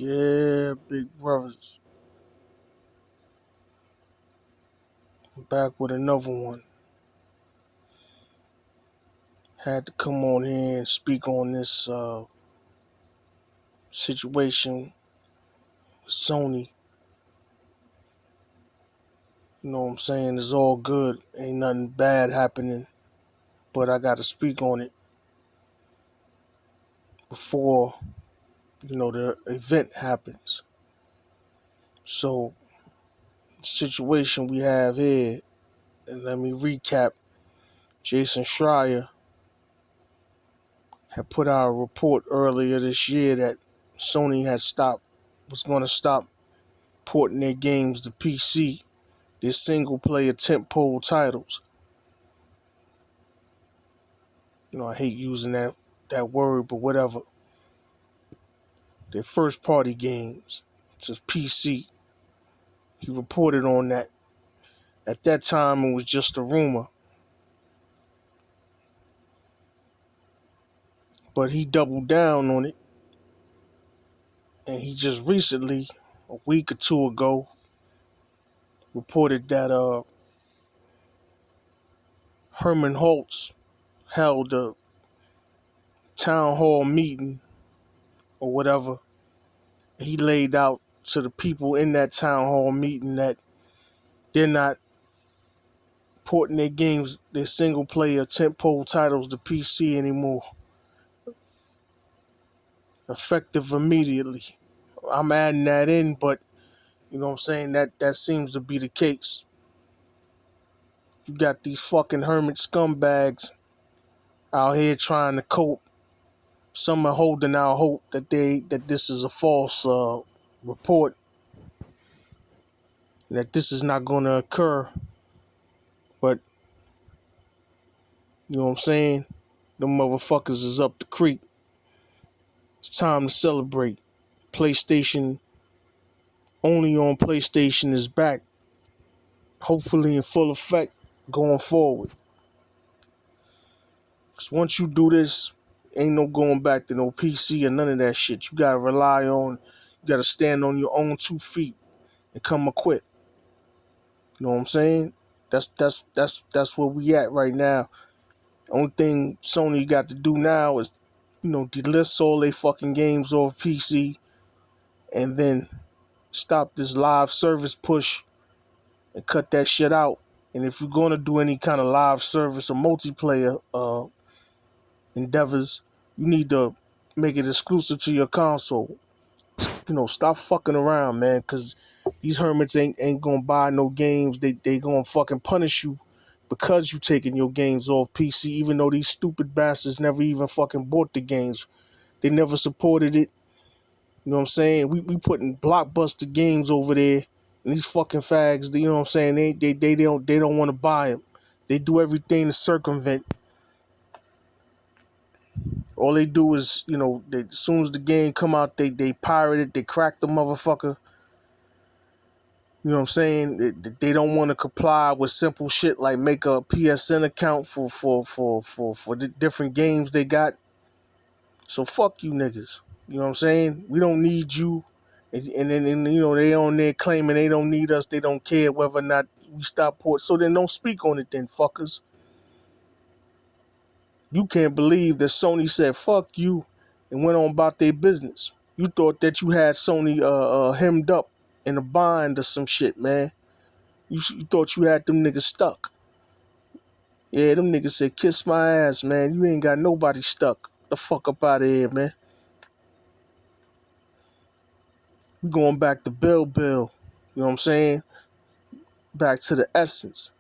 Yeah, big brothers. I'm back with another one. Had to come on here and speak on this situation with Sony. You know what I'm saying? It's all good. Ain't nothing bad happening. But I got to speak on it before, the event happens. So, the situation we have here, and let me recap. Jason Schreier had put out a report earlier this year that Sony was going to stop porting their games to PC, their single-player tentpole titles. I hate using that word, but whatever. Their first-party games to PC. He reported on that. At that time, it was just a rumor. But he doubled down on it. And he just recently, a week or two ago, reported that Herman Holtz held a town hall meeting or whatever. He laid out to the people in that town hall meeting that they're not porting their games, their single player tentpole titles to PC anymore. Effective immediately. I'm adding that in, but you know what I'm saying, that seems to be the case. You got these fucking hermit scumbags out here trying to cope. Some are holding out hope that this is a false report, that this is not going to occur. But you know what I'm saying? Them motherfuckers is up the creek. It's time to celebrate. PlayStation, only on PlayStation, is back. Hopefully in full effect going forward. Because once you do this, ain't no going back to no PC or none of that shit. You gotta you gotta stand on your own 2 feet and come equipped. You know what I'm saying? That's where we at right now. Only thing Sony got to do now is, delist all they fucking games off PC and then stop this live service push and cut that shit out. And if you're gonna do any kind of live service or multiplayer endeavors, you need to make it exclusive to your console. Stop fucking around, man, because these hermits ain't gonna buy no games. They gonna fucking punish you because you taking your games off PC, even though these stupid bastards never even fucking bought the games. They never supported it. You know what I'm saying? We putting blockbuster games over there, and these fucking fags, you know what I'm saying? They don't want to buy them. They do everything to circumvent. All they do is, as soon as the game come out, they pirate it, they crack the motherfucker. You know what I'm saying? They don't want to comply with simple shit like make a PSN account for the different games they got. So fuck you niggas. You know what I'm saying? We don't need you. And then they on there claiming they don't need us. They don't care whether or not we stop port. So then don't speak on it then, fuckers. You can't believe that Sony said fuck you and went on about their business. You thought that you had Sony hemmed up in a bind or some shit, man. You thought you had them niggas stuck. Yeah, them niggas said, kiss my ass, man. You ain't got nobody stuck. The fuck up out of here, man. We going back to Bill. You know what I'm saying? Back to the essence,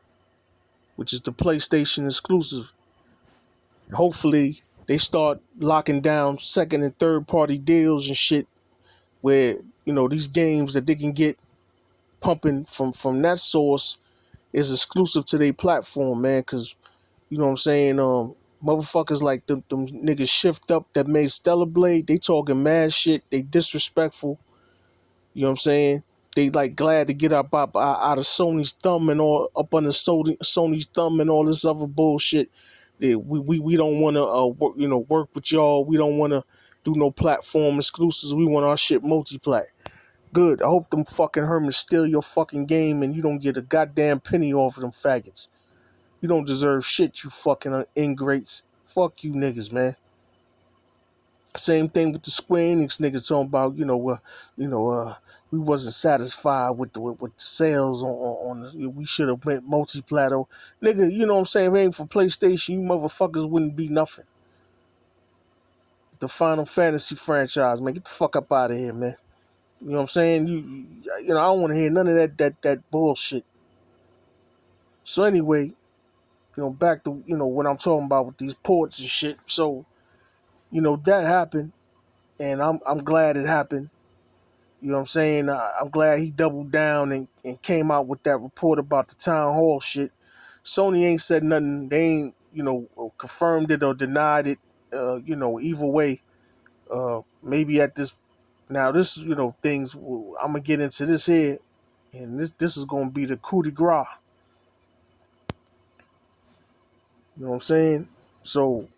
which is the PlayStation exclusive. Hopefully, they start locking down second and third party deals and shit where, these games that they can get pumping from that source is exclusive to their platform, man. Because, you know what I'm saying? Motherfuckers like them niggas Shift Up that made Stellar Blade, they talking mad shit. They disrespectful. You know what I'm saying? They like glad to get up out of Sony's thumb and all up under Sony's thumb and all this other bullshit. We don't want to work with y'all. We don't want to do no platform exclusives. We want our shit multi-plat. Good. I hope them fucking Hermans steal your fucking game and you don't get a goddamn penny off of them faggots. You don't deserve shit, you fucking ingrates. Fuck you niggas, man. Same thing with the Square Enix niggas talking about, we wasn't satisfied with the sales on the, we should have went multi-platter. Nigga, you know what I'm saying? If it ain't for PlayStation, you motherfuckers wouldn't be nothing. The Final Fantasy franchise, man, get the fuck up out of here, man. You know what I'm saying? I don't want to hear none of that bullshit. So anyway, back to what I'm talking about with these ports and shit. So, that happened, and I'm glad it happened. You know what I'm saying? I'm glad he doubled down and came out with that report about the town hall shit. Sony ain't said nothing. They ain't, confirmed it or denied it. Either way, maybe at this, now this, things, I'm gonna get into this here, and this is gonna be the coup de grace. You know what I'm saying? So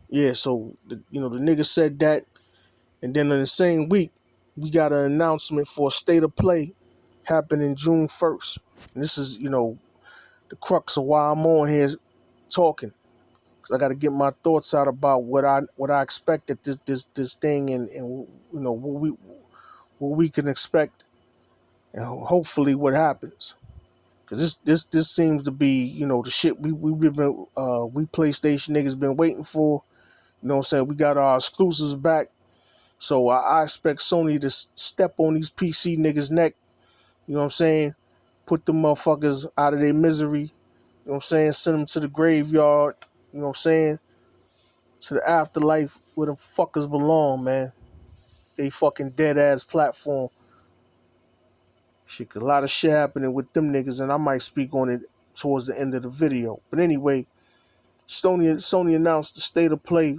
yeah, so the nigga said that, and then in the same week, we got an announcement for a state of play happening June 1st. And this is, the crux of why I'm on here talking. Cause I got to get my thoughts out about what I expect at this thing, and what we can expect, and hopefully what happens. Cause this seems to be, the shit we PlayStation niggas been waiting for. You know what I'm saying? We got our exclusives back. So I expect Sony to step on these PC niggas' neck. You know what I'm saying? Put the motherfuckers out of their misery. You know what I'm saying? Send them to the graveyard. You know what I'm saying? To the afterlife where them fuckers belong, man. They fucking dead ass platform. Shit, 'cause a lot of shit happening with them niggas, and I might speak on it towards the end of the video. But anyway, Sony announced the state of play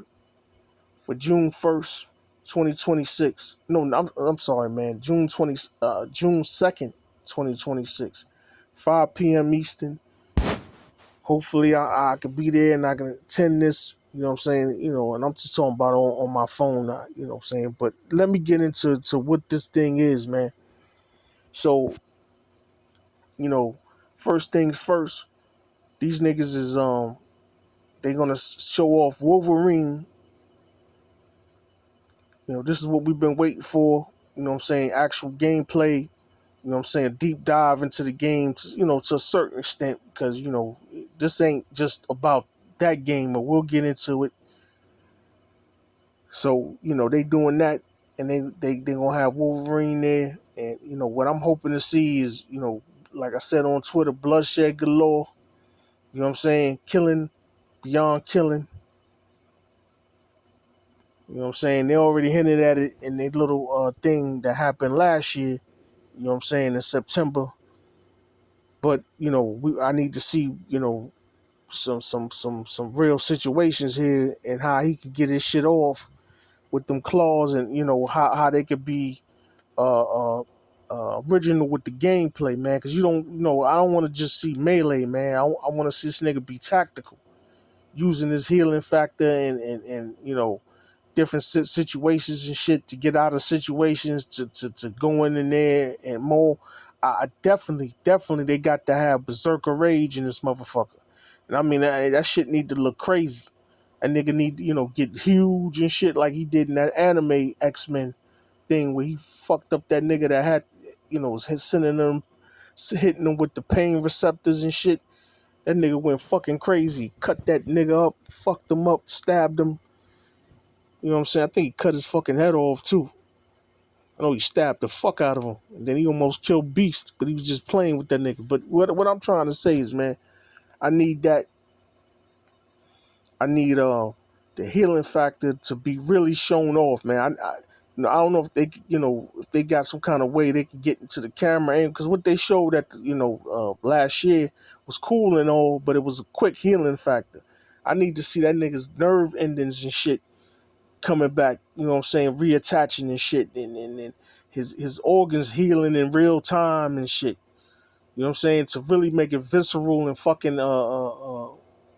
for June 1st, 2026. No, I'm sorry, man. June 2nd, 2026. 5 p.m. Eastern. Hopefully I can be there and I can attend this, you know what I'm saying? And I'm just talking about on my phone, you know what I'm saying? But let me get into what this thing is, man. So, first things first, these niggas is they gonna show off Wolverine. This is what we've been waiting for. You know what I'm saying? Actual gameplay. You know what I'm saying? Deep dive into the game, to a certain extent, because, this ain't just about that game, but we'll get into it. So, they doing that, and they gonna have Wolverine there. And, what I'm hoping to see is, like I said on Twitter, bloodshed galore. You know what I'm saying? Killing beyond killing. You know what I'm saying? They already hinted at it in their little thing that happened last year. You know what I'm saying? In September. But, I need to see, some real situations here, and how he could get his shit off with them claws, and, how they could be original with the gameplay, man. Because I don't want to just see melee, man. I want to see this nigga be tactical, using his healing factor and different situations and shit to get out of situations, to go in there and more. I definitely they got to have berserker rage in this motherfucker. And I mean, that shit need to look crazy. A nigga need to, get huge and shit like he did in that anime X-Men thing where he fucked up that nigga that had, was sending them, hitting them with the pain receptors and shit. That nigga went fucking crazy. Cut that nigga up, fucked him up, stabbed him. You know what I'm saying? I think he cut his fucking head off too. I know he stabbed the fuck out of him. And then he almost killed Beast, but he was just playing with that nigga. But what I'm trying to say is, man, I need that. I need the healing factor to be really shown off, man. I don't know if they, if they got some kind of way they can get into the camera aim, because what they showed at last year was cool and all, but it was a quick healing factor. I need to see that nigga's nerve endings and shit coming back, you know what I'm saying, reattaching and shit, and his organs healing in real time and shit. You know what I'm saying? To really make it visceral and fucking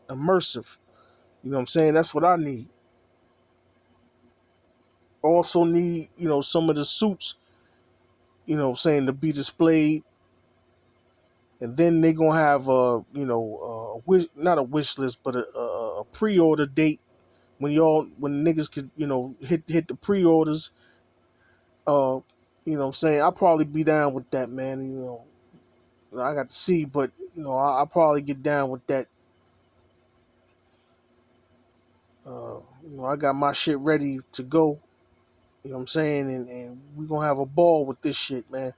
immersive. You know what I'm saying? That's what I need. Also need, some of the suits, saying to be displayed. And then they gonna have a wish, not a wish list, but a pre-order date when niggas could, hit the pre-orders. I'm saying I'll probably be down with that, man. I got to see, but I'll probably get down with that. I got my shit ready to go. You know what I'm saying, and we gonna have a ball with this shit, man.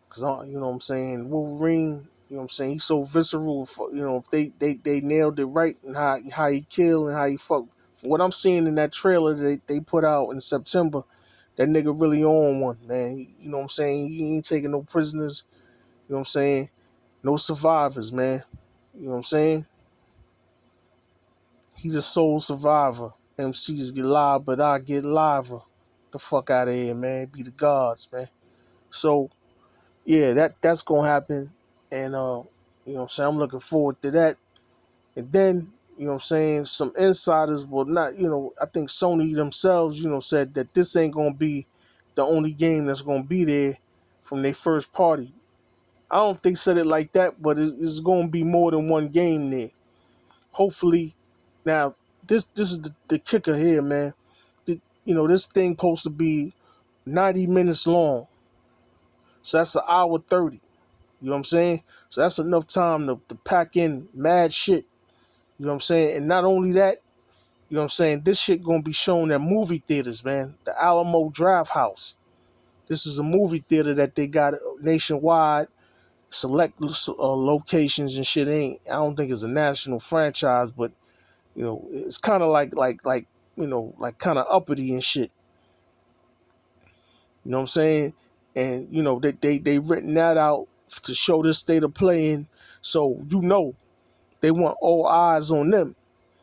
Cause what I'm saying, Wolverine. What I'm saying, he's so visceral. If they nailed it right and how he kill and how he fuck. From what I'm seeing in that trailer they put out in September, that nigga really on one, man. You know what I'm saying? He ain't taking no prisoners. You know what I'm saying? No survivors, man. You know what I'm saying? He the sole survivor. MCs get live, but I get liver. The fuck out of here, man. Be the gods, man. So yeah, that's gonna happen. And what I'm saying, I'm looking forward to that. And then, what I'm saying, some insiders will not, I think Sony themselves, said that this ain't gonna be the only game that's gonna be there from their first party. I don't think they said it like that, but it's gonna be more than one game there. Hopefully, now this is the kicker here, man. This thing supposed to be 90 minutes long, so that's an hour 30. You know what I'm saying? So that's enough time to pack in mad shit. You know what I'm saying? And not only that, you know what I'm saying, this shit gonna be shown at movie theaters, man. The Alamo Draft House. This is a movie theater that they got nationwide, select locations and shit. I don't think it's a national franchise, but it's kind of like kind of uppity and shit. You know what I'm saying? And they written that out to show this state of playing, so they want all eyes on them.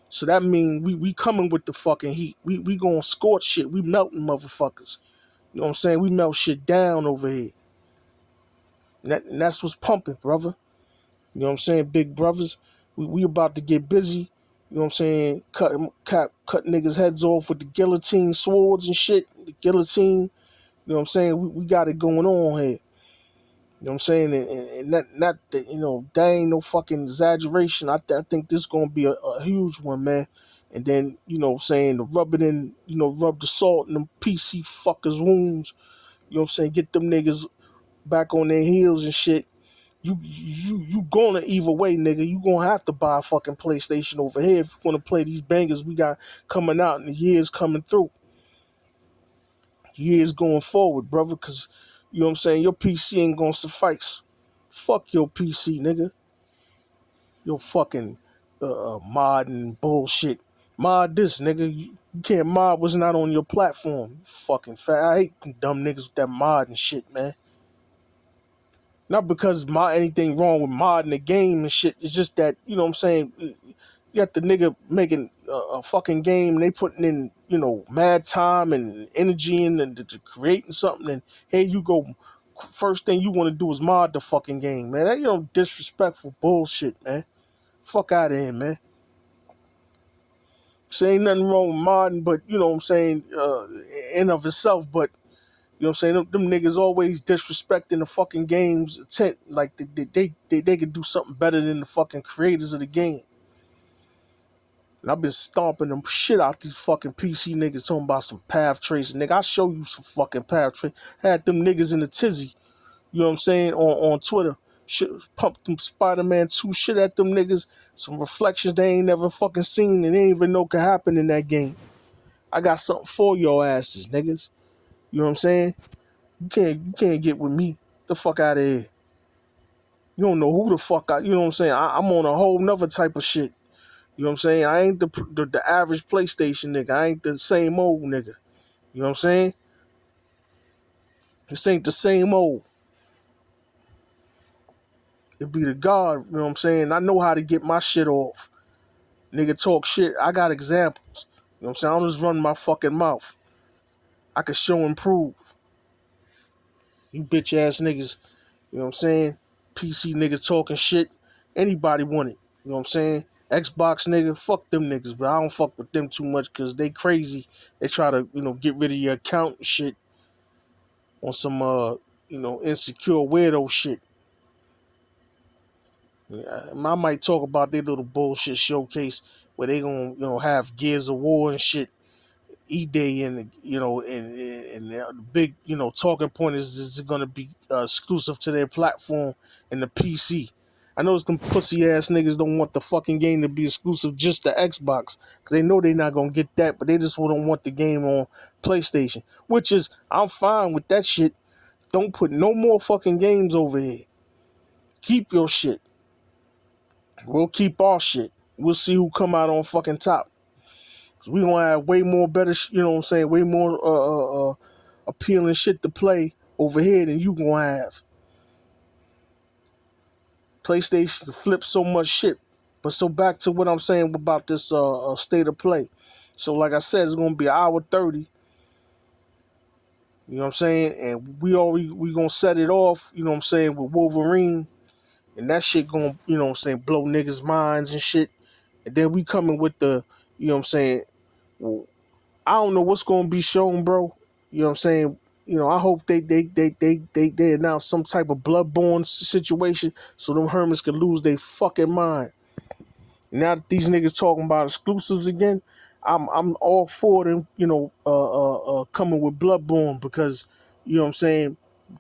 So that means we coming with the fucking heat. We gonna scorch shit. We melting motherfuckers. You know what I'm saying? We melt shit down over here. And that's what's pumping, brother. You know what I'm saying? Big brothers. We about to get busy. You know what I'm saying? Cut niggas' heads off with the guillotine swords and shit. The guillotine. You know what I'm saying? We got it going on here. You know what I'm saying? And not that, that ain't no fucking exaggeration. I think this gonna be a huge one, man. And then, what I'm saying, to rub it in, rub the salt in them PC fuckers' wounds. You know what I'm saying? Get them niggas back on their heels and shit. You gonna either way, nigga. You gonna have to buy a fucking PlayStation over here if you wanna play these bangers we got coming out and the years coming through. Years going forward, brother, cause you know what I'm saying, your PC ain't gonna suffice. Fuck your PC, nigga. Your fucking modding bullshit. Mod this, nigga. You can't mod what's not on your platform. Fucking fat. I hate them dumb niggas with that mod and shit, man. Not because anything wrong with modding the game and shit. It's just that, you know what I'm saying, you got the nigga making a fucking game and they putting in, mad time and energy in and to creating something, and here you go. First thing you want to do is mod the fucking game, man. That, disrespectful bullshit, man. Fuck out of here, man. So ain't nothing wrong with modding, but you know what I'm saying, in of itself, but you know what I'm saying, them niggas always disrespecting the fucking game's intent, like they could do something better than the fucking creators of the game. And I've been stomping them shit out these fucking PC niggas talking about some path tracing. Nigga, I show you some fucking path tracing. Had them niggas in the tizzy, you know what I'm saying, on Twitter. Shit, pumped them Spider-Man 2 shit at them niggas. Some reflections they ain't never fucking seen and they ain't even know could happen in that game. I got something for your asses, niggas. You know what I'm saying? You can't get with me. The fuck out of here. You don't know who the fuck you know what I'm saying? I'm on a whole nother type of shit. You know what I'm saying? I ain't the average PlayStation nigga. I ain't the same old nigga. You know what I'm saying? This ain't the same old. It be the God, you know what I'm saying? I know how to get my shit off. Nigga talk shit. I got examples. You know what I'm saying? I don't just run my fucking mouth. I can show and prove. You bitch ass niggas, you know what I'm saying? PC niggas talking shit. Anybody want it. You know what I'm saying? Xbox nigga, fuck them niggas, but I don't fuck with them too much because they crazy. They try to, get rid of your account and shit on some, insecure weirdo shit. Yeah, I might talk about their little bullshit showcase where they gonna, have Gears of War and shit. E-Day and the big talking point is it gonna be exclusive to their platform and the PC. I know some pussy ass niggas don't want the fucking game to be exclusive just to Xbox because they know they're not gonna get that, but they just don't want the game on PlayStation, which is I'm fine with that shit. Don't put no more fucking games over here. Keep your shit. We'll keep our shit. We'll see who come out on fucking top. Cause we gonna have way more better, way more appealing shit to play over here than you gonna have. PlayStation can flip so much shit. But so back to what I'm saying about this state of play. So like I said, it's gonna be an hour 30. You know what I'm saying? And we gonna set it off, with Wolverine. And that shit gonna, blow niggas' minds and shit. And then we coming with the, well, I don't know what's gonna be shown, bro. You know what I'm saying? I hope they announce some type of bloodborne situation so them hermits can lose their fucking mind. Now that these niggas talking about exclusives again, I'm all for them, coming with bloodborne because,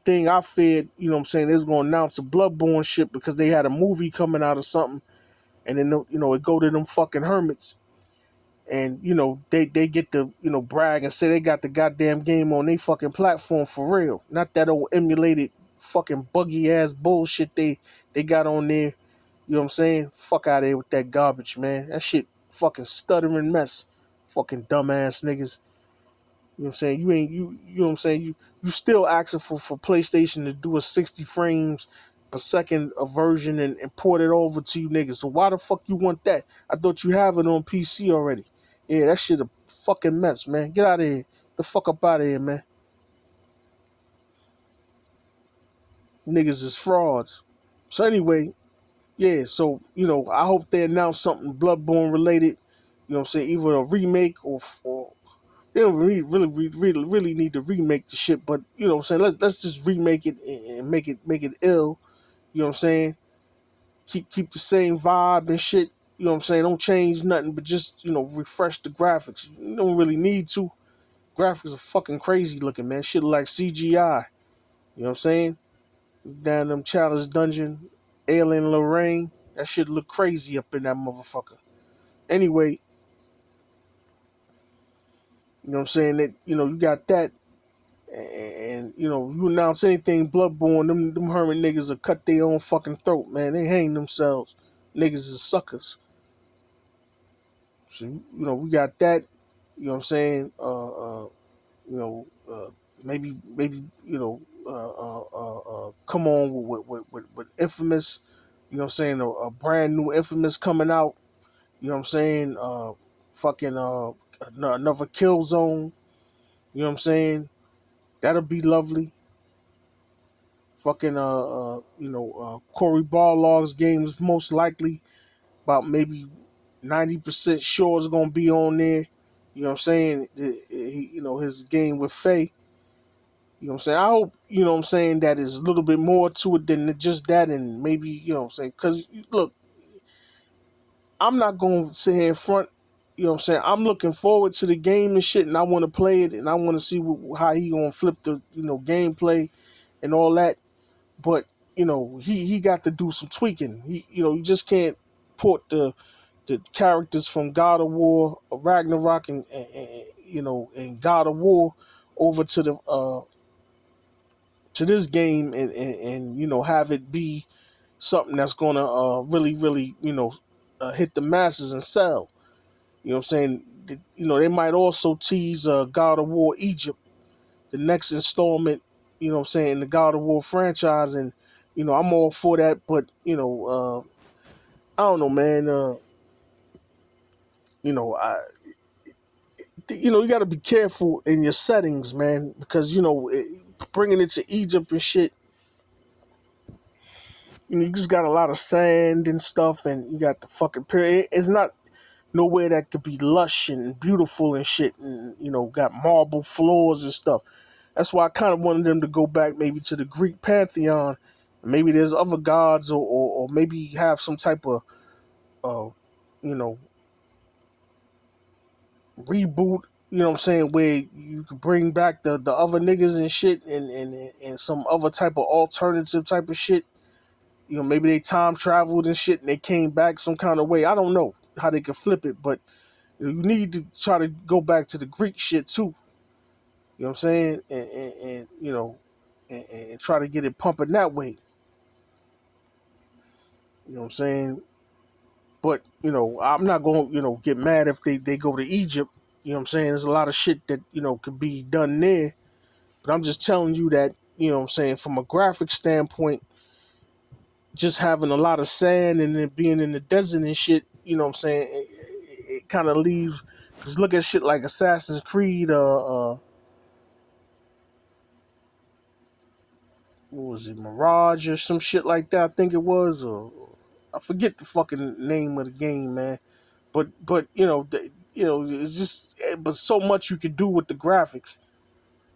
thing I feared, they was gonna announce a bloodborne shit because they had a movie coming out or something, and then it go to them fucking hermits. And they get to brag and say they got the goddamn game on their fucking platform for real, not that old emulated fucking buggy ass bullshit they got on there. You know what I'm saying? Fuck out of here with that garbage, man. That shit fucking stuttering mess. Fucking dumbass niggas. You know what I'm saying? You know what I'm saying? You still asking for PlayStation to do a 60 frames per second a version and port it over to you niggas. So why the fuck you want that? I thought you have it on PC already. Yeah, that shit a fucking mess, man. Get out of here. The fuck up out of here, man. Niggas is frauds. So anyway, yeah, so, I hope they announce something Bloodborne related. You know what I'm saying? Either a remake or they don't really need to remake the shit, but you know what I'm saying? Let's just remake it and make it ill. You know what I'm saying? Keep the same vibe and shit. You know what I'm saying? Don't change nothing, but just, refresh the graphics. You don't really need to. Graphics are fucking crazy looking, man. Shit like CGI. You know what I'm saying? Down them Challenge Dungeon, Alien Lorraine. That shit look crazy up in that motherfucker. Anyway, you know what I'm saying? That, you got that. And, you announce anything Bloodborne, them hermit niggas will cut their own fucking throat, man. They hang themselves. Niggas is suckers. So, we got that. You know what I'm saying? You know, maybe come on with Infamous. You know what I'm saying? A brand new Infamous coming out. You know what I'm saying? Fucking another Kill Zone. You know what I'm saying? That'll be lovely. Fucking Corey Barlog's game is most likely about maybe 90% sure is gonna be on there. You know what I'm saying? His game with Faye. You know what I'm saying? I hope, what I'm saying, that is a little bit more to it than just that, and maybe, what I'm saying, because look, I'm not gonna sit here in front. You know what I'm saying? I'm looking forward to the game and shit, and I want to play it, and I want to see how he gonna flip the gameplay and all that. But he got to do some tweaking. You just can't port the characters from God of War, Ragnarok, and God of War over to the to this game and have it be something that's gonna really hit the masses and sell. You know what I'm saying? They might also tease God of War Egypt, the next installment, what I'm saying, in the God of War franchise. And, I'm all for that, but, I don't know, man. I, you got to be careful in your settings, man, because, bringing it to Egypt and shit, you just got a lot of sand and stuff, and you got the fucking period. It's not nowhere that could be lush and beautiful and shit, and got marble floors and stuff. That's why I kind of wanted them to go back maybe to the Greek pantheon. Maybe there's other gods, or maybe have some type of uh, you know reboot. You know what I'm saying? Where you could bring back the other niggas and shit, and some other type of alternative type of shit. Maybe they time traveled and shit, and they came back some kind of way. I don't know how they could flip it, but you need to try to go back to the Greek shit too. You know what I'm saying? And try to get it pumping that way. You know what I'm saying? But, I'm not going to, get mad if they go to Egypt. You know what I'm saying? There's a lot of shit that, could be done there. But I'm just telling you that, you know what I'm saying, from a graphic standpoint, just having a lot of sand and then being in the desert and shit, you know what I'm saying, it kind of leaves. Because look at shit like Assassin's Creed, what was it, Mirage or some shit like that, I think it was, or I forget the fucking name of the game, man. But it's just, but so much you can do with the graphics,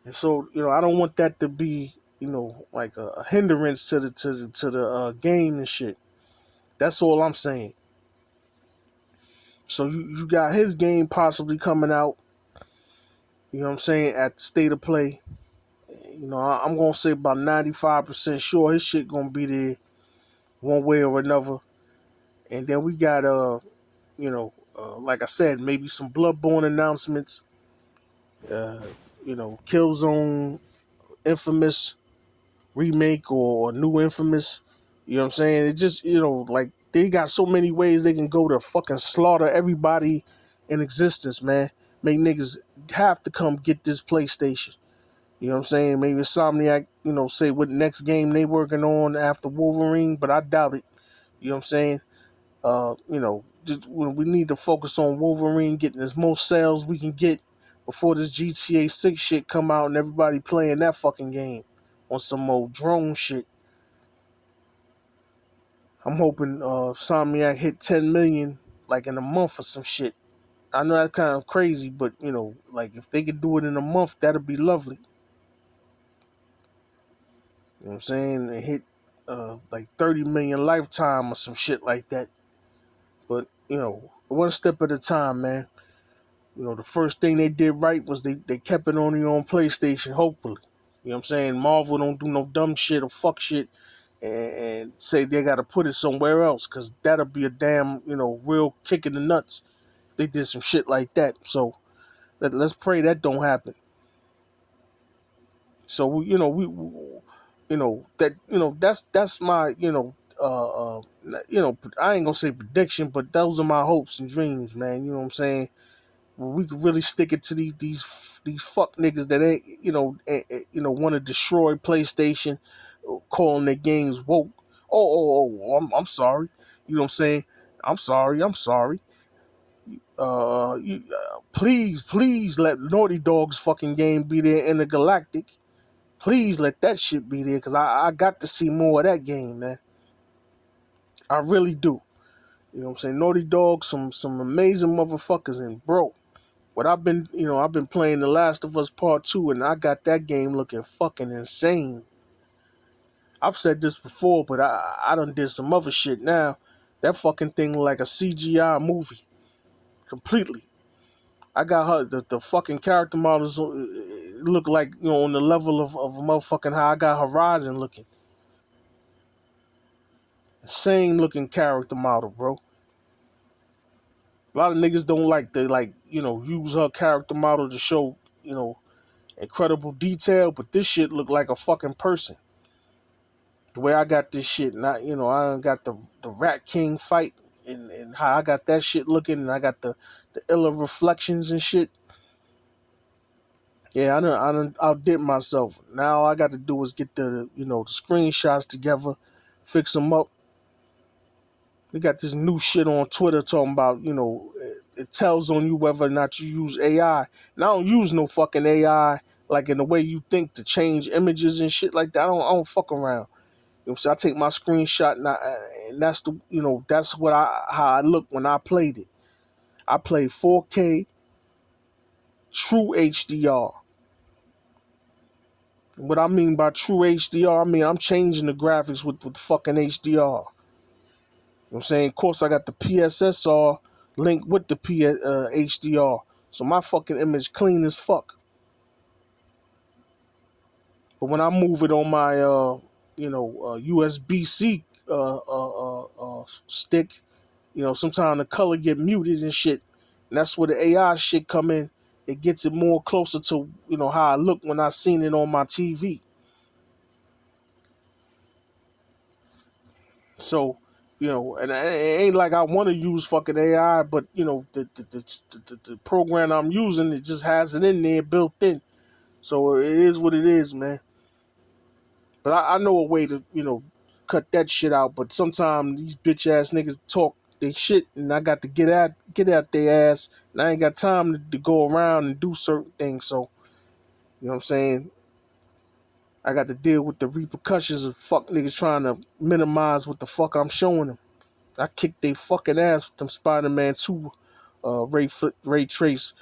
and so I don't want that to be like a hindrance to the game and shit. That's all I'm saying. So you got his game possibly coming out. You know what I'm saying, at State of Play. I'm gonna say about 95% sure his shit gonna be there one way or another. And then we got like I said, maybe some Bloodborne announcements. Killzone Infamous remake, or new Infamous. You know what I'm saying? It just, like they got so many ways they can go to fucking slaughter everybody in existence, man. Make niggas have to come get this PlayStation. You know what I'm saying? Maybe Insomniac, say what next game they working on after Wolverine, but I doubt it. You know what I'm saying? Just when we need to focus on Wolverine getting as most sales we can get before this GTA 6 shit come out and everybody playing that fucking game on some old drone shit. I'm hoping Insomniac hit 10 million like in a month or some shit. I know that's kind of crazy, but like if they could do it in a month, that'd be lovely. You know what I'm saying? They hit like 30 million lifetime or some shit like that. But, one step at a time, man. The first thing they did right was they kept it only on PlayStation, hopefully. You know what I'm saying? Marvel don't do no dumb shit or fuck shit and say they got to put it somewhere else, because that'll be a damn, real kick in the nuts if they did some shit like that. So let's pray that don't happen. So, that's my, I ain't gonna say prediction, but those are my hopes and dreams, man. You know what I'm saying? We could really stick it to these fuck niggas that ain't want to destroy PlayStation, calling their games woke. I'm sorry. You know what I'm saying? I'm sorry. Please let Naughty Dog's fucking game be there in the Galactic. Please let that shit be there, because I got to see more of that game, man. I really do. You know what I'm saying? Naughty Dog, some amazing motherfuckers, and bro, what I've been playing The Last of Us Part 2, and I got that game looking fucking insane. I've said this before, but I done did some other shit now. That fucking thing like a CGI movie. Completely. I got her, the fucking character models look like, on the level of a motherfucking how I got Horizon looking. Insane looking character model, bro. A lot of niggas don't like to, use her character model to show, incredible detail, but this shit look like a fucking person. The way I got this shit, and I done got the Rat King fight, and how I got that shit looking, and I got the Illa reflections and shit. Yeah, I done outdid myself. Now all I got to do is get the screenshots together, fix them up. We got this new shit on Twitter talking about, it tells on you whether or not you use AI. And I don't use no fucking AI like in the way you think to change images and shit like that. I don't fuck around. You know what I'm saying? I take my screenshot and that's the that's what how I look when I played it. I played 4K true HDR. What I mean by true HDR, I mean I'm changing the graphics with fucking HDR. You know what I'm saying? Of course, I got the PSSR linked with the HDR. So my fucking image clean as fuck. But when I move it on my, USB-C stick, sometimes the color get muted and shit. And that's where the AI shit come in. It gets it more closer to, how I look when I seen it on my TV. So, and it ain't like I want to use fucking AI, but the program I'm using, it just has it in there built in. So it is what it is, man. But I know a way to, cut that shit out. But sometimes these bitch ass niggas talk they shit, and I got to get at their ass, and I ain't got time to go around and do certain things. So, you know what I'm saying? I got to deal with the repercussions of fuck niggas trying to minimize what the fuck I'm showing them. I kicked they fucking ass with them Spider-Man 2 ray trace,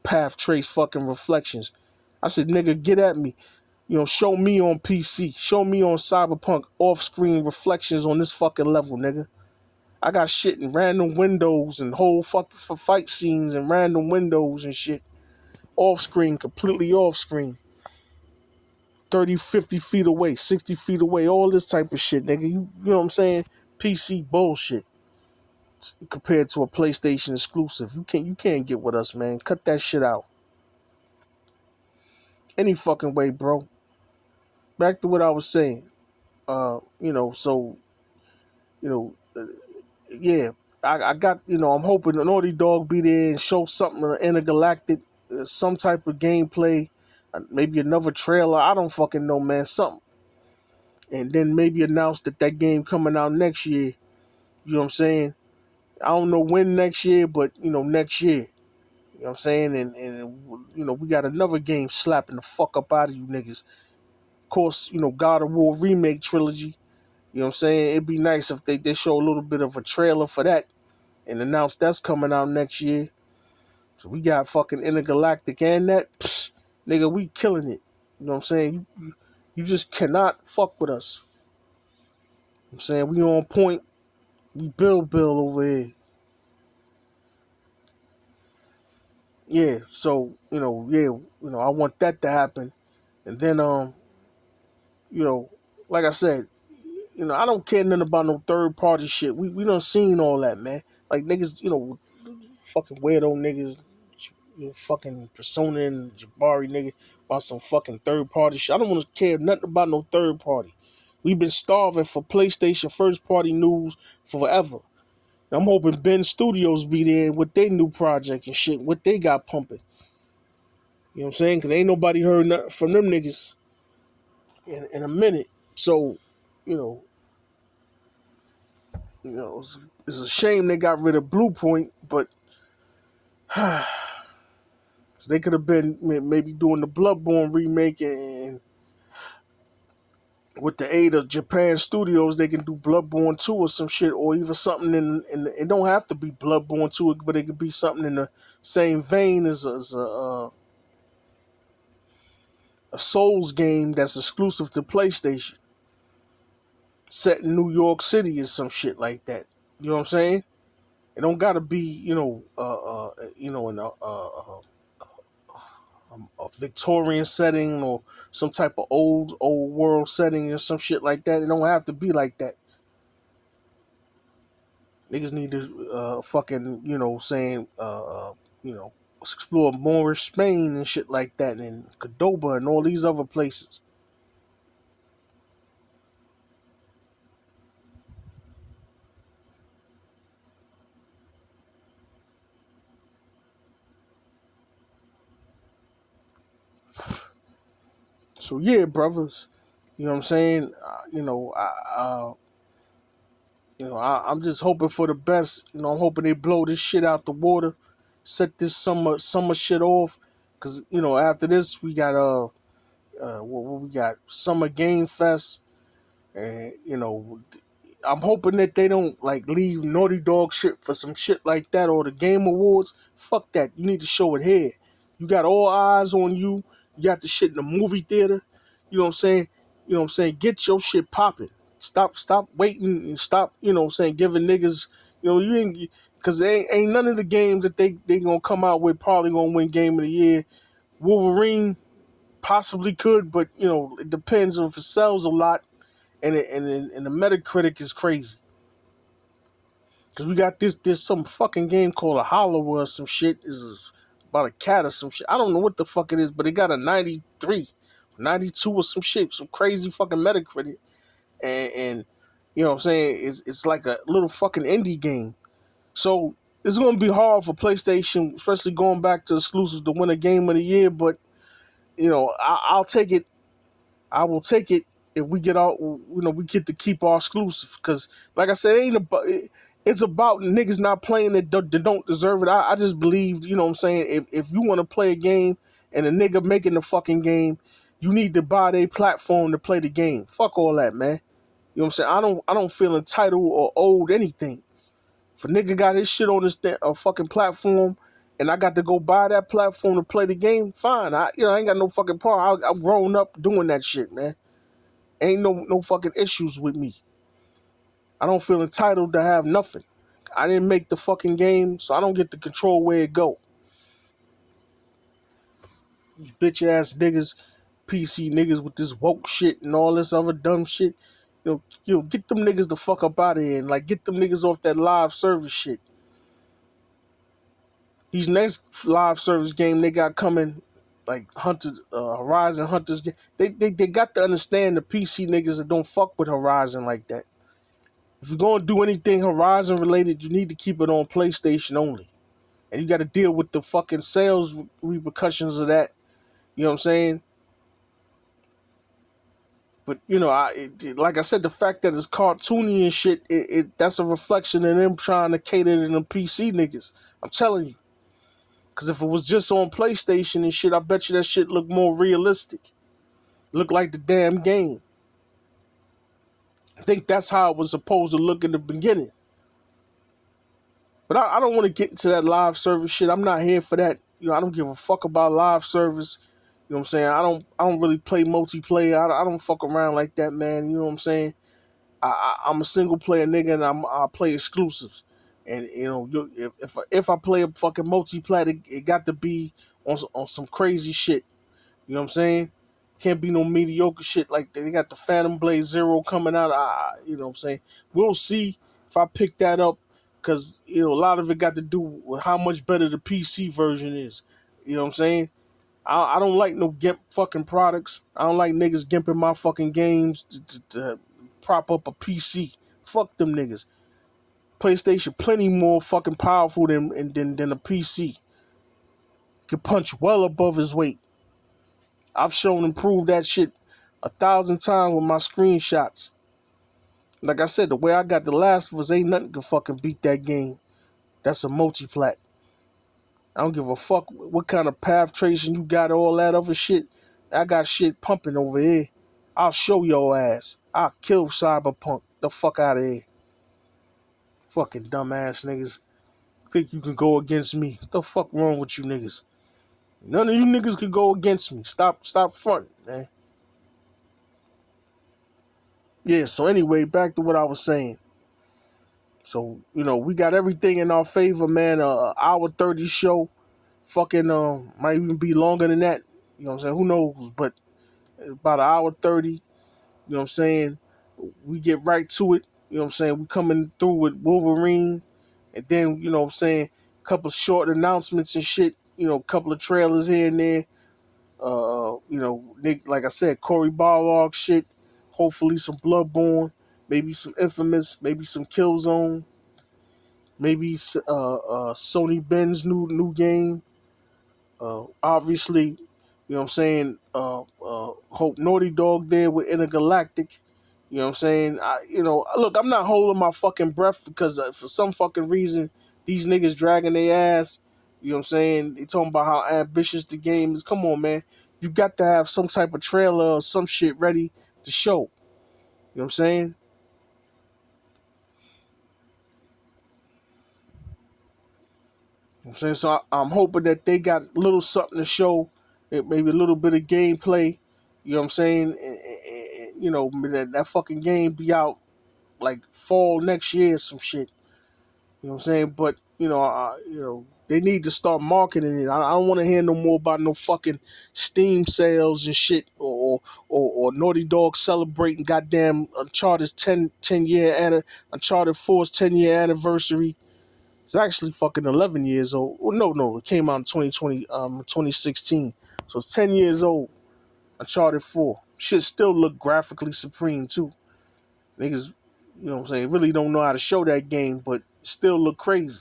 path trace fucking reflections. I said, nigga, get at me. Show me on PC. Show me on Cyberpunk off-screen reflections on this fucking level, nigga. I got shit in random windows and whole fucking fight scenes and random windows and shit. Off-screen, completely off-screen. 30, 50 feet away, 60 feet away, all this type of shit, nigga. You know what I'm saying? PC bullshit compared to a PlayStation exclusive. You can't get with us, man. Cut that shit out. Any fucking way, bro. Back to what I was saying. So, you know, uh, yeah, I got, I'm hoping the Naughty Dog be there and show something intergalactic, some type of gameplay, maybe another trailer. I don't fucking know, man. Something. And then maybe announce that game coming out next year. You know what I'm saying? I don't know when next year, but, next year. You know what I'm saying? And we got another game slapping the fuck up out of you niggas. Of course, God of War remake trilogy. You know what I'm saying? It'd be nice if they show a little bit of a trailer for that and announce that's coming out next year. So we got fucking Intergalactic and that. Psh, nigga, we killing it. You know what I'm saying? You just cannot fuck with us. You know what I'm saying? We on point. We build over here. Yeah, so, I want that to happen. And then, you know, like I said, I don't care nothing about no third party shit. We done seen all that, man. Like niggas, fucking weirdo niggas, fucking Persona and Jabari nigga about some fucking third party shit. I don't want to care nothing about no third party. We've been starving for PlayStation first party news forever. I'm hoping Ben Studios be there with their new project and shit, what they got pumping. You know what I'm saying? Because ain't nobody heard nothing from them niggas in a minute. So, you know, it's a shame they got rid of Bluepoint, but they could have been maybe doing the Bloodborne remake, and with the aid of Japan Studios, they can do Bloodborne 2 or some shit, or even something in it don't have to be Bloodborne 2, but it could be something in the same vein as a Souls game that's exclusive to PlayStation, set in New York City or some shit like that. You know what I'm saying? It don't gotta be, in a Victorian setting or some type of old world setting or some shit like that. It don't have to be like that. Niggas need to fucking, explore Moorish Spain and shit like that, and Cordoba and all these other places. So yeah, brothers, you know what I'm saying. I'm just hoping for the best. I'm hoping they blow this shit out the water, set this summer shit off, cause after this we got what we got, Summer Game Fest. And I'm hoping that they don't like leave Naughty Dog shit for some shit like that or the Game Awards. Fuck that. You need to show it here. You got all eyes on you. You got the shit in the movie theater. You know what I'm saying? You know what I'm saying? Get your shit popping. Stop waiting and stop, giving niggas, you ain't, because ain't none of the games that they gonna come out with probably gonna win Game of the Year. Wolverine possibly could, but it depends on if it sells a lot, and the Metacritic is crazy. Cause we got this some fucking game called a Hollow or some shit. Is about a cat or some shit. I don't know what the fuck it is, but it got a 93, 92 or some shit, some crazy fucking Metacritic. And you know what I'm saying? It's like a little fucking indie game. So it's gonna be hard for PlayStation, especially going back to exclusives, to win a Game of the Year. But I'll take it. I will take it if we get out. We get to keep our exclusive. Because, like I said, it's about niggas not playing that don't deserve it. I just believe, you know what I'm saying. If you want to play a game and a nigga making the fucking game, you need to buy their platform to play the game. Fuck all that, man. You know what I'm saying. I don't feel entitled or owed anything. If a nigga got his shit on this fucking platform, and I got to go buy that platform to play the game, fine. I ain't got no fucking problem. I've grown up doing that shit, man. Ain't no fucking issues with me. I don't feel entitled to have nothing. I didn't make the fucking game, so I don't get to control where it go. These bitch ass niggas, PC niggas with this woke shit and all this other dumb shit. Get them niggas the fuck up out of here and like get them niggas off that live service shit. These next live service game they got coming, like Horizon Hunters. They got to understand the PC niggas that don't fuck with Horizon like that. If you're gonna do anything Horizon related, you need to keep it on PlayStation only, and you got to deal with the fucking sales repercussions of that. You know what I'm saying? But like I said, the fact that it's cartoony and shit, that's a reflection of them trying to cater to the PC niggas. I'm telling you. Because if it was just on PlayStation and shit, I bet you that shit look more realistic. Look like the damn game. I think that's how it was supposed to look in the beginning. But I don't want to get into that live service shit. I'm not here for that. I don't give a fuck about live service. You know what I'm saying? I don't really play multiplayer. I don't fuck around like that, man. You know what I'm saying? I'm a single player nigga, and I play exclusives. And if I play a fucking multiplayer, it got to be on some crazy shit. You know what I'm saying? Can't be no mediocre shit like that. They got the Phantom Blade Zero coming out. You know what I'm saying? We'll see if I pick that up, because a lot of it got to do with how much better the PC version is. You know what I'm saying? I don't like no GIMP fucking products. I don't like niggas gimping my fucking games to prop up a PC. Fuck them niggas. PlayStation plenty more fucking powerful than a PC. Can punch well above his weight. I've shown and proved that shit 1,000 times with my screenshots. Like I said, the way I got The Last of Us, ain't nothing can fucking beat that game. That's a multi-plat. I don't give a fuck what kind of path tracing you got, all that other shit. I got shit pumping over here. I'll show your ass. I'll kill Cyberpunk. The fuck out of here. Fucking dumbass niggas. Think you can go against me. What the fuck wrong with you niggas? None of you niggas can go against me. Stop fronting, man. Yeah, so anyway, back to what I was saying. So, we got everything in our favor, man. Hour 30 show. Fucking might even be longer than that. You know what I'm saying? Who knows? But about an hour 30, you know what I'm saying? We get right to it. You know what I'm saying? We coming through with Wolverine. And then, you know what I'm saying, a couple of short announcements and shit. A couple of trailers here and there. Nick, like I said, Corey Barlog shit. Hopefully some Bloodborne. Maybe some Infamous. Maybe some Killzone. Maybe Sony Ben's new game. Obviously, you know what I'm saying, hope Naughty Dog there with Intergalactic. You know what I'm saying? Look, I'm not holding my fucking breath because for some fucking reason, these niggas dragging their ass. You know what I'm saying? They talking about how ambitious the game is. Come on, man. You got to have some type of trailer or some shit ready to show. You know what I'm saying? I'm saying, so I'm hoping that they got a little something to show, maybe a little bit of gameplay. You know what I'm saying? You know, that fucking game be out like fall next year or some shit. You know what I'm saying? But you know, they need to start marketing it. I don't want to hear no more about no fucking Steam sales and shit, or Naughty Dog celebrating goddamn Uncharted's 10 year Uncharted 4's 10-year anniversary. It's actually fucking 11 years old. Well, no, it came out in 2016. So it's 10 years old. Uncharted 4. Shit still look graphically supreme too. Niggas, you know what I'm saying, really don't know how to show that game, but still look crazy.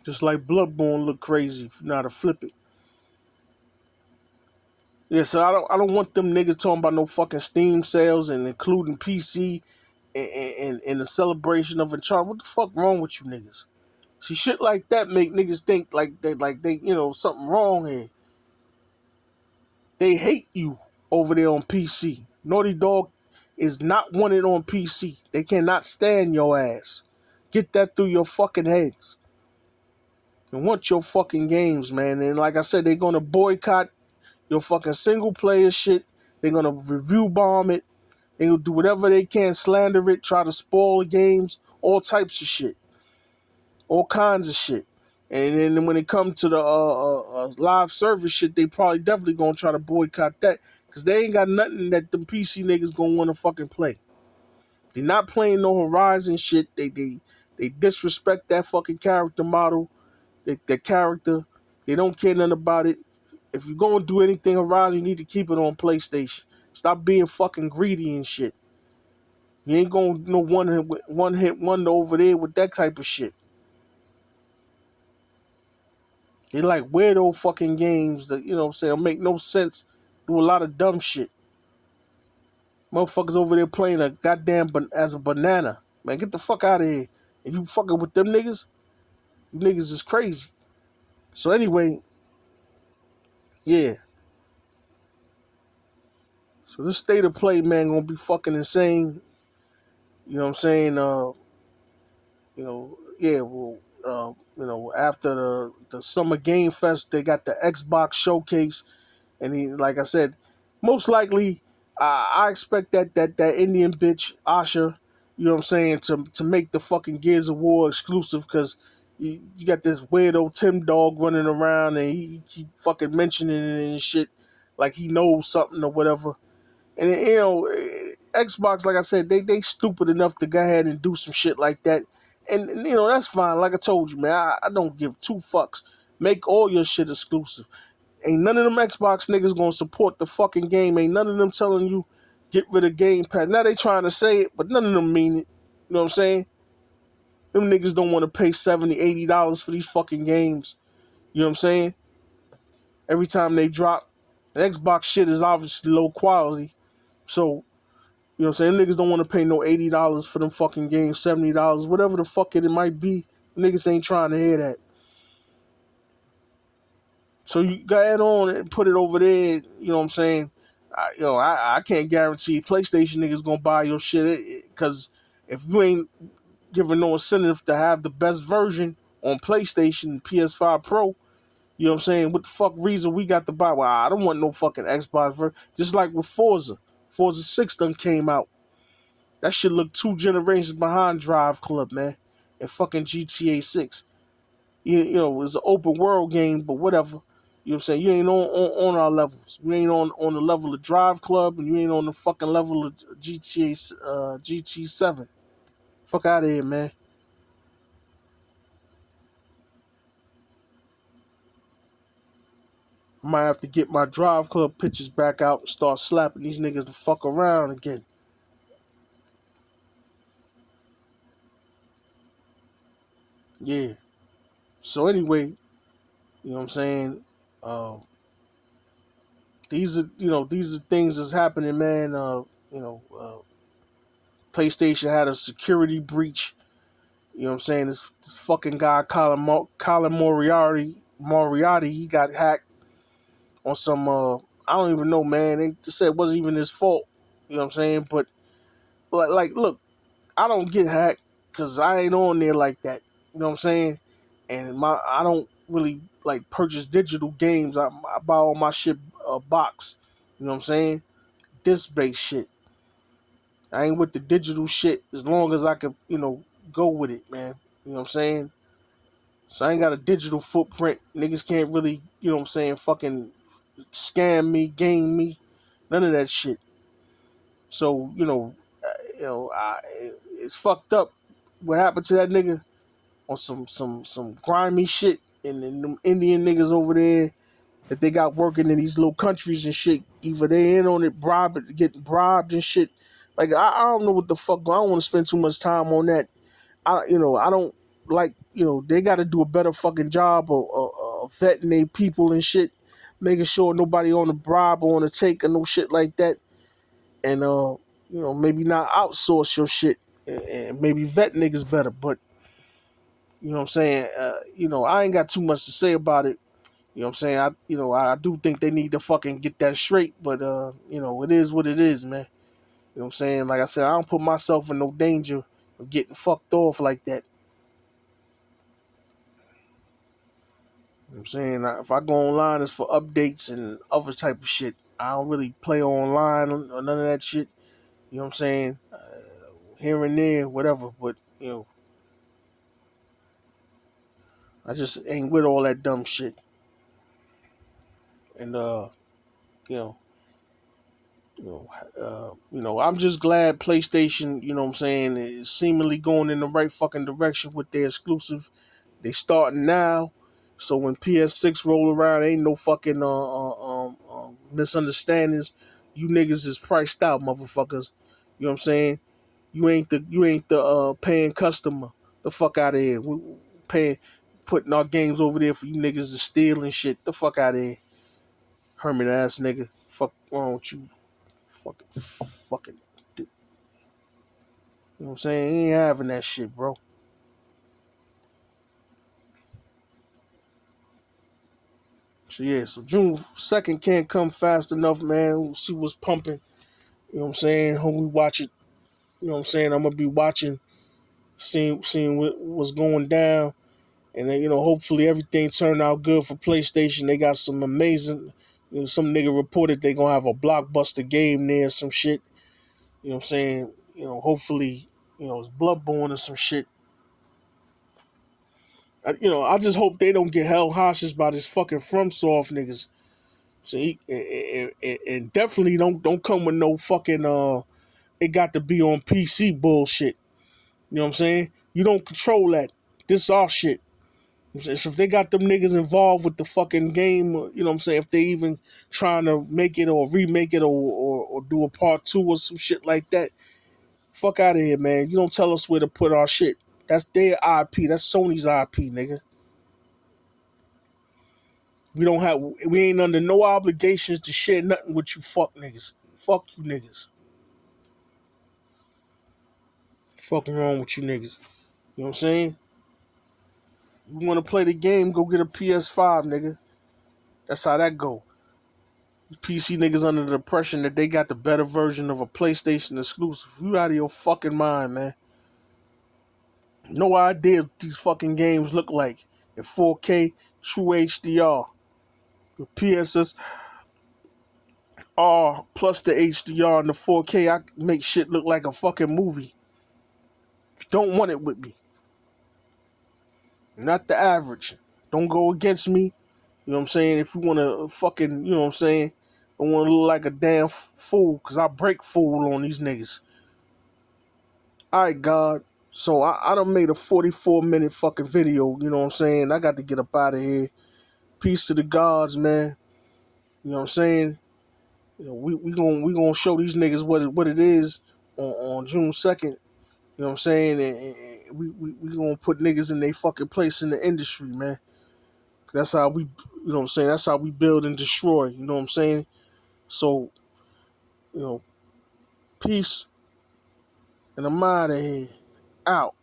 Just like Bloodborne look crazy if you know how to flip it. Yeah, so I don't want them niggas talking about no fucking Steam sales and including PC and the celebration of Uncharted. What the fuck wrong with you niggas? See, shit like that make niggas think like they something wrong here. They hate you over there on PC. Naughty Dog is not wanted on PC. They cannot stand your ass. Get that through your fucking heads. They want your fucking games, man. And like I said, they're gonna boycott your fucking single player shit. They're gonna review bomb it. They're gonna do whatever they can, slander it, try to spoil the games, all types of shit. All kinds of shit. And then when it comes to the live service shit, they probably definitely gonna try to boycott that because they ain't got nothing that the PC niggas gonna want to fucking play. They're not playing no Horizon shit. They disrespect that fucking character model, their character. They don't care nothing about it. If you're gonna do anything Horizon, you need to keep it on PlayStation. Stop being fucking greedy and shit. You ain't gonna no one hit wonder over there with that type of shit. They like weirdo fucking games that, you know what I'm saying, make no sense, do a lot of dumb shit. Motherfuckers over there playing a goddamn as a banana. Man, get the fuck out of here. If you fucking with them niggas, you niggas is crazy. So anyway, yeah. So this state of play, man, gonna be fucking insane. You know what I'm saying? Yeah, well, after the Summer Game Fest, they got the Xbox Showcase. And he, like I said, most likely, I expect that Indian bitch Asha, you know what I'm saying, to make the fucking Gears of War exclusive because you got this weirdo Tim Dog running around and he keep fucking mentioning it and shit like he knows something or whatever. And Xbox, like I said, they stupid enough to go ahead and do some shit like that. And that's fine. Like I told you, man, I don't give two fucks. Make all your shit exclusive. Ain't none of them Xbox niggas gonna support the fucking game. Ain't none of them telling you get rid of Game Pass. Now they trying to say it, but none of them mean it. You know what I'm saying? Them niggas don't want to pay $70, $80 for these fucking games. You know what I'm saying? Every time they drop, the Xbox shit is obviously low quality. So, you know what I'm saying? Them niggas don't want to pay no $80 for them fucking games, $70, whatever the fuck it might be. Niggas ain't trying to hear that. So you go ahead on and put it over there. You know what I'm saying? I can't guarantee PlayStation niggas gonna buy your shit because if you ain't giving no incentive to have the best version on PlayStation, PS5 Pro, you know what I'm saying? What the fuck reason we got to buy? Well, I don't want no fucking Xbox version. Just like with Forza 6 done came out. That shit look 2 generations behind Drive Club, man, and fucking GTA 6. It's an open world game, but whatever. You know what I'm saying? You ain't on our levels. You ain't on the level of Drive Club, and you ain't on the fucking level of GT7. Fuck out of here, man. I might have to get my Drive Club pictures back out and start slapping these niggas the fuck around again. Yeah. So anyway, you know what I'm saying? Um, these are things that's happening, man. PlayStation had a security breach. You know what I'm saying? This fucking guy, Colin Moriarty, he got hacked on some, I don't even know, man. They just said it wasn't even his fault. You know what I'm saying? But look, I don't get hacked because I ain't on there like that. You know what I'm saying? And I don't really like purchase digital games. I buy all my shit box. You know what I'm saying? Disc based shit. I ain't with the digital shit as long as I can, go with it, man. You know what I'm saying? So I ain't got a digital footprint. Niggas can't really, you know what I'm saying, fucking scam me, game me, none of that shit. So, it's fucked up what happened to that nigga on some grimy shit, and then them Indian niggas over there that they got working in these little countries and shit. Either they in on it, getting bribed and shit. Like I don't know what the fuck. I don't want to spend too much time on that. I don't like. They got to do a better fucking job of vetting their people and shit, making sure nobody on the bribe or on the take or no shit like that, and maybe not outsource your shit and maybe vet niggas better. But you know what I'm saying. I ain't got too much to say about it. You know what I'm saying? I do think they need to fucking get that straight, but it is what it is, man. You know what I'm saying? Like I said, I don't put myself in no danger of getting fucked off like that. You know what I'm saying? If I go online, it's for updates and other type of shit. I don't really play online or none of that shit. You know what I'm saying? Here and there, whatever. But, I just ain't with all that dumb shit. And, you know, I'm just glad PlayStation, you know what I'm saying, is seemingly going in the right fucking direction with their exclusive. They starting now, so when PS6 roll around, ain't no fucking misunderstandings. You niggas is priced out, motherfuckers. You know what I'm saying? You ain't the paying customer. The fuck out of here. We paying, putting our games over there for you niggas to steal and shit. The fuck out of here, hermit ass nigga. Fuck wrong with you? Fucking. You know what I'm saying? He ain't having that shit, bro. So yeah, so June 2nd can't come fast enough, man. We'll see what's pumping. You know what I'm saying? Hope we watch it. You know what I'm saying? I'm gonna be watching, seeing what's going down. And then, hopefully everything turned out good for PlayStation. They got some amazing, some nigga reported they gonna have a blockbuster game there, some shit. You know what I'm saying? Hopefully, it's Bloodborne or some shit. I just hope they don't get held hostage by this fucking FromSoft niggas. So and definitely don't come with no fucking it got to be on PC bullshit. You know what I'm saying? You don't control that. This is our shit. So if they got them niggas involved with the fucking game, you know what I'm saying? If they even trying to make it or remake it or do a part two or some shit like that, fuck out of here, man. You don't tell us where to put our shit. That's their IP. That's Sony's IP, nigga. We ain't under no obligations to share nothing with you fuck niggas. Fuck you niggas. Fucking wrong with you niggas. You know what I'm saying? You want to play the game, go get a PS5, nigga. That's how that go. PC niggas under the impression that they got the better version of a PlayStation exclusive. You out of your fucking mind, man. No idea what these fucking games look like in 4K, true HDR. The PSSR plus the HDR and the 4K, I make shit look like a fucking movie. Don't want it with me. Not the average. Don't go against me. You know what I'm saying? If you want to fucking, you know what I'm saying? Don't want to look like a damn fool, because I break fool on these niggas. Alright, God. So I done made a 44-minute fucking video, you know what I'm saying? I got to get up out of here. Peace to the gods, man. You know what I'm saying? We gonna show these niggas what it is on June 2nd. You know what I'm saying? And we gonna put niggas in their fucking place in the industry, man. That's how we, you know what I'm saying? That's how we build and destroy, you know what I'm saying? So, peace, and I'm out of here. Out.